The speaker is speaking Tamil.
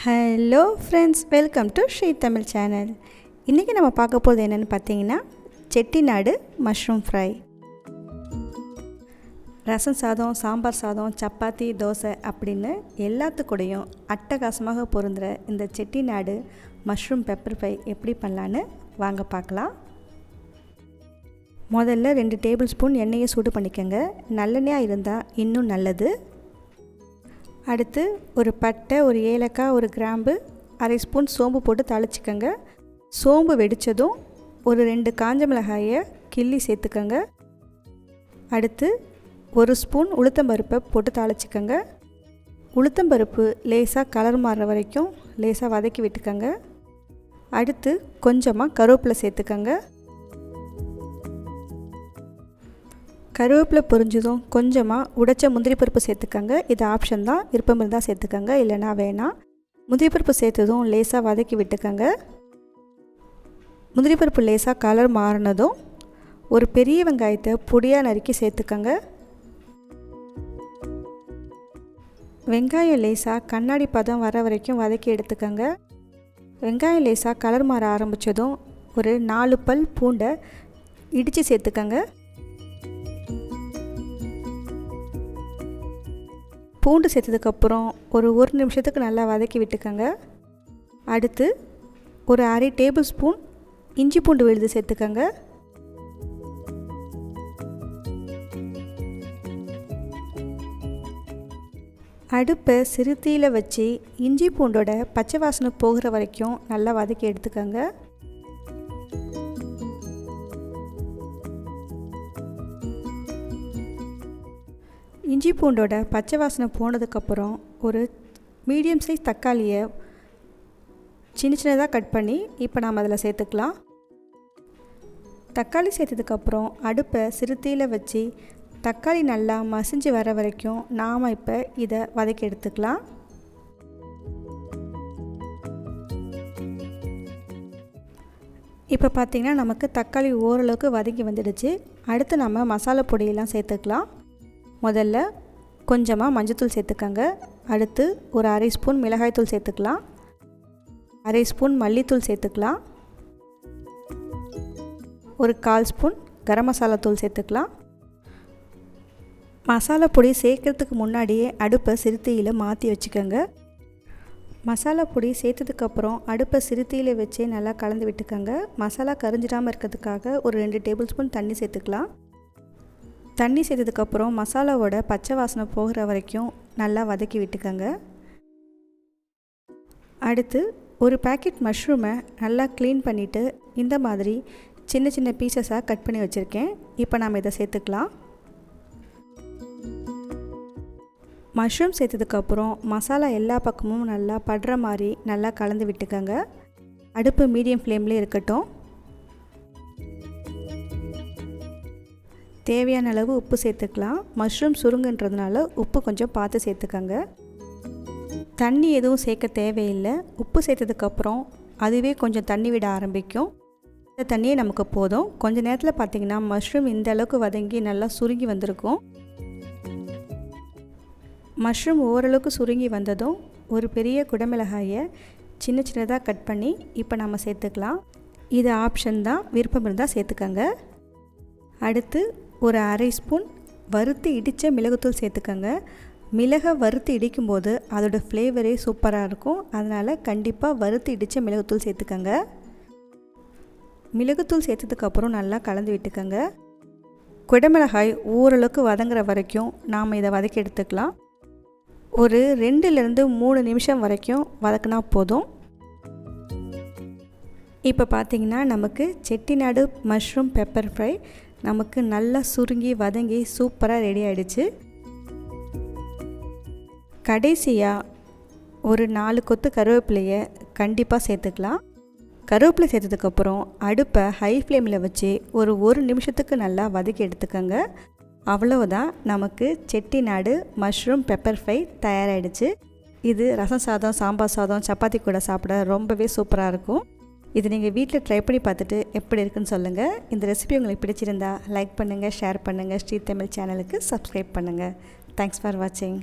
Hello friends, welcome to Sri Tamil channel. இன்றைக்கி நம்ம பார்க்க போகிறது என்னென்னு பார்த்தீங்கன்னா செட்டிநாடு மஷ்ரூம் ஃப்ரை. ரசம் சாதம், சாம்பார் சாதம், சப்பாத்தி, தோசை அப்படின்னு எல்லாத்துக்கூடையும் அட்டகாசமாக பொருந்துகிற இந்த செட்டிநாடு மஷ்ரூம் பெப்பர் ஃப்ரை எப்படி பண்ணலான்னு வாங்க பார்க்கலாம். முதல்ல 2 டேபிள் ஸ்பூன் எண்ணெயை சூடு பண்ணிக்கோங்க. நல்லெண்ணெயாக இருந்தால் இன்னும் நல்லது. அடுத்து ஒரு பட்டை, ஒரு ஏலக்காய், ஒரு கிராம்பு, அரை ஸ்பூன் சோம்பு போட்டு தாளிச்சிக்கோங்க. சோம்பு வெடித்ததும் ஒரு 2 காஞ்ச மிளகாயை கிள்ளி சேர்த்துக்கோங்க. அடுத்து ஒரு ஸ்பூன் உளுத்தம்பருப்பை போட்டு தாளிச்சிக்கோங்க. உளுத்தம்பருப்பு லேசாக கலர் மாறுற வரைக்கும் லேசாக வதக்கி விட்டுக்கோங்க. அடுத்து கொஞ்சமாக கருவேப்பிலை சேர்த்துக்கோங்க. கருவேப்பிலை பொரிஞ்சதும் கொஞ்சமாக உடைச்ச முந்திரி பருப்பு சேர்த்துக்கோங்க. இது ஆப்ஷன் தான், விருப்பம் இருந்தால் சேர்த்துக்கோங்க, இல்லைனா வேணாம். முந்திரி பருப்பு சேர்த்ததும் லேசாக வதக்கி விட்டுக்கோங்க. முந்திரி பருப்பு லேசாக கலர் மாறினதும் ஒரு பெரிய வெங்காயத்தை பொடியாக நறுக்கி சேர்த்துக்கோங்க. வெங்காயம் லேசாக கண்ணாடி பதம் வர வரைக்கும் வதக்கி எடுத்துக்கோங்க. வெங்காயம் லேசாக கலர் மாற ஆரம்பித்ததும் ஒரு 4 பல் பூண்டை இடித்து சேர்த்துக்கோங்க. பூண்டு சேர்த்ததுக்கப்புறம் ஒரு 1 நிமிஷத்துக்கு நல்லா வதக்கி விட்டுக்கோங்க. அடுத்து ஒரு அரை டேபிள் ஸ்பூன் இஞ்சி பூண்டு விழுது சேர்த்துக்கோங்க. அடுப்பை சிறுதீயில் வச்சு இஞ்சி பூண்டோட பச்சை வாசனை போகிற வரைக்கும் நல்லா வதக்கி எடுத்துக்கோங்க. இஞ்சி பூண்டோட பச்சை வாசனை போனதுக்கப்புறம் ஒரு மீடியம் சைஸ் தக்காளியை சின்னதாக கட் பண்ணி இப்போ நாம் அதில் சேர்த்துக்கலாம். தக்காளி சேர்த்ததுக்கப்புறம் அடுப்பை சிறுதீயில் வச்சு தக்காளி நல்லா மசிஞ்சு வர வரைக்கும் நாம் இப்போ இதை வதக்கி எடுத்துக்கலாம். இப்போ பார்த்திங்கன்னா நமக்கு தக்காளி ஓரளவுக்கு வதக்கி வந்துடுச்சு. அடுத்து நம்ம மசாலா பொடியெல்லாம் சேர்த்துக்கலாம். முதல்ல கொஞ்சமாக மஞ்சள்தூள் சேர்த்துக்கோங்க. அடுத்து ஒரு அரை ஸ்பூன் மிளகாய்த்தூள் சேர்த்துக்கலாம். அரை ஸ்பூன் மல்லித்தூள் சேர்த்துக்கலாம். ஒரு 1/4 ஸ்பூன் கரம் மசாலா தூள் சேர்த்துக்கலாம். மசாலா பொடி சேர்க்கறதுக்கு முன்னாடியே அடுப்பை சிறுதீயில் மாற்றி வச்சுக்கோங்க. மசாலா பொடி சேர்த்ததுக்கப்புறம் அடுப்பை சிறுதீயில் வச்சு நல்லா கலந்து விட்டுக்கோங்க. மசாலா கரிஞ்சிடாமல் இருக்கிறதுக்காக ஒரு 2 டேபிள் ஸ்பூன் தண்ணி சேர்த்துக்கலாம். தண்ணி சேர்த்ததுக்கப்புறம் மசாலாவோட பச்சை வாசனை போகிற வரைக்கும் நல்லா வதக்கி விட்டுக்கோங்க. அடுத்து ஒரு பேக்கெட் மஷ்ரூமை நல்லா க்ளீன் பண்ணிவிட்டு இந்த மாதிரி சின்ன சின்ன பீசஸாக கட் பண்ணி வச்சுருக்கேன். இப்போ நாம் இதை சேர்த்துக்கலாம். மஷ்ரூம் சேர்த்ததுக்கப்புறம் மசாலா எல்லா பக்கமும் நல்லா படுற மாதிரி நல்லா கலந்து விட்டுக்கோங்க. அடுப்பு மீடியம் ஃப்ளேம்லேயே இருக்கட்டும். தேவையான அளவு உப்பு சேர்த்துக்கலாம். மஷ்ரூம் சுருங்குன்றதுனால உப்பு கொஞ்சம் பார்த்து சேர்த்துக்கோங்க. தண்ணி எதுவும் சேர்க்க தேவையில்லை. உப்பு சேர்த்ததுக்கப்புறம் அதுவே கொஞ்சம் தண்ணி விட ஆரம்பிக்கும். இந்த தண்ணியே நமக்கு போதும். கொஞ்சம் நேரத்தில் பார்த்திங்கன்னா மஷ்ரூம் இந்த அளவுக்கு வதங்கி நல்லா சுருங்கி வந்திருக்கும். மஷ்ரூம் ஓரளவுக்கு சுருங்கி வந்ததும் ஒரு பெரிய குடமிளகாயை சின்னதாக கட் பண்ணி இப்போ நம்ம சேர்த்துக்கலாம். இது ஆப்ஷன் தான், விருப்பம் இருந்தால் சேர்த்துக்கோங்க. அடுத்து ஒரு அரை ஸ்பூன் வறுத்து இடித்த மிளகுத்தூள் சேர்த்துக்கோங்க. மிளகை வறுத்து இடிக்கும்போது அதோடய ஃப்ளேவரே சூப்பராக இருக்கும். அதனால் கண்டிப்பாக வறுத்து இடித்த மிளகுத்தூள் சேர்த்துக்கோங்க. மிளகுத்தூள் சேர்த்ததுக்கப்புறம் நல்லா கலந்து விட்டுக்கோங்க. குடமிளகாய் ஓரளவுக்கு வதங்குற வரைக்கும் நாம் இதை வதக்கி எடுத்துக்கலாம். ஒரு 2லேருந்து 3 நிமிஷம் வரைக்கும் வதக்கினா போதும். இப்போ பார்த்திங்கன்னா நமக்கு செட்டிநாடு மஷ்ரூம் பெப்பர் ஃப்ரை நமக்கு நல்லா சுருங்கி வதங்கி சூப்பராக ரெடி ஆகிடுச்சு. கடைசியாக ஒரு 4 கொத்து கருவேப்பிலையை கண்டிப்பாக சேர்த்துக்கலாம். கருவேப்பிலை சேர்த்ததுக்கப்புறம் அடுப்பை ஹை ஃப்ளேமில் வச்சு ஒரு 1 நிமிஷத்துக்கு நல்லா வதக்கி எடுத்துக்கோங்க. அவ்வளவுதான், நமக்கு செட்டிநாடு மஷ்ரூம் பெப்பர் ஃப்ரை தயாராகிடுச்சு. இது ரசம் சாதம், சாம்பார் சாதம், சப்பாத்தி கூட சாப்பிட ரொம்பவே சூப்பராக இருக்கும். இது நீங்கள் வீட்டில் ட்ரை பண்ணி பார்த்துட்டு எப்படி இருக்குன்னு சொல்லுங்கள். இந்த ரெசிபி உங்களுக்கு பிடிச்சிருந்தா லைக் பண்ணுங்கள், ஷேர் பண்ணுங்கள். ஸ்ரீ தமிழ் சேனலுக்கு சப்ஸ்கிரைப் பண்ணுங்கள். தேங்க்ஸ் ஃபார் வாட்சிங்.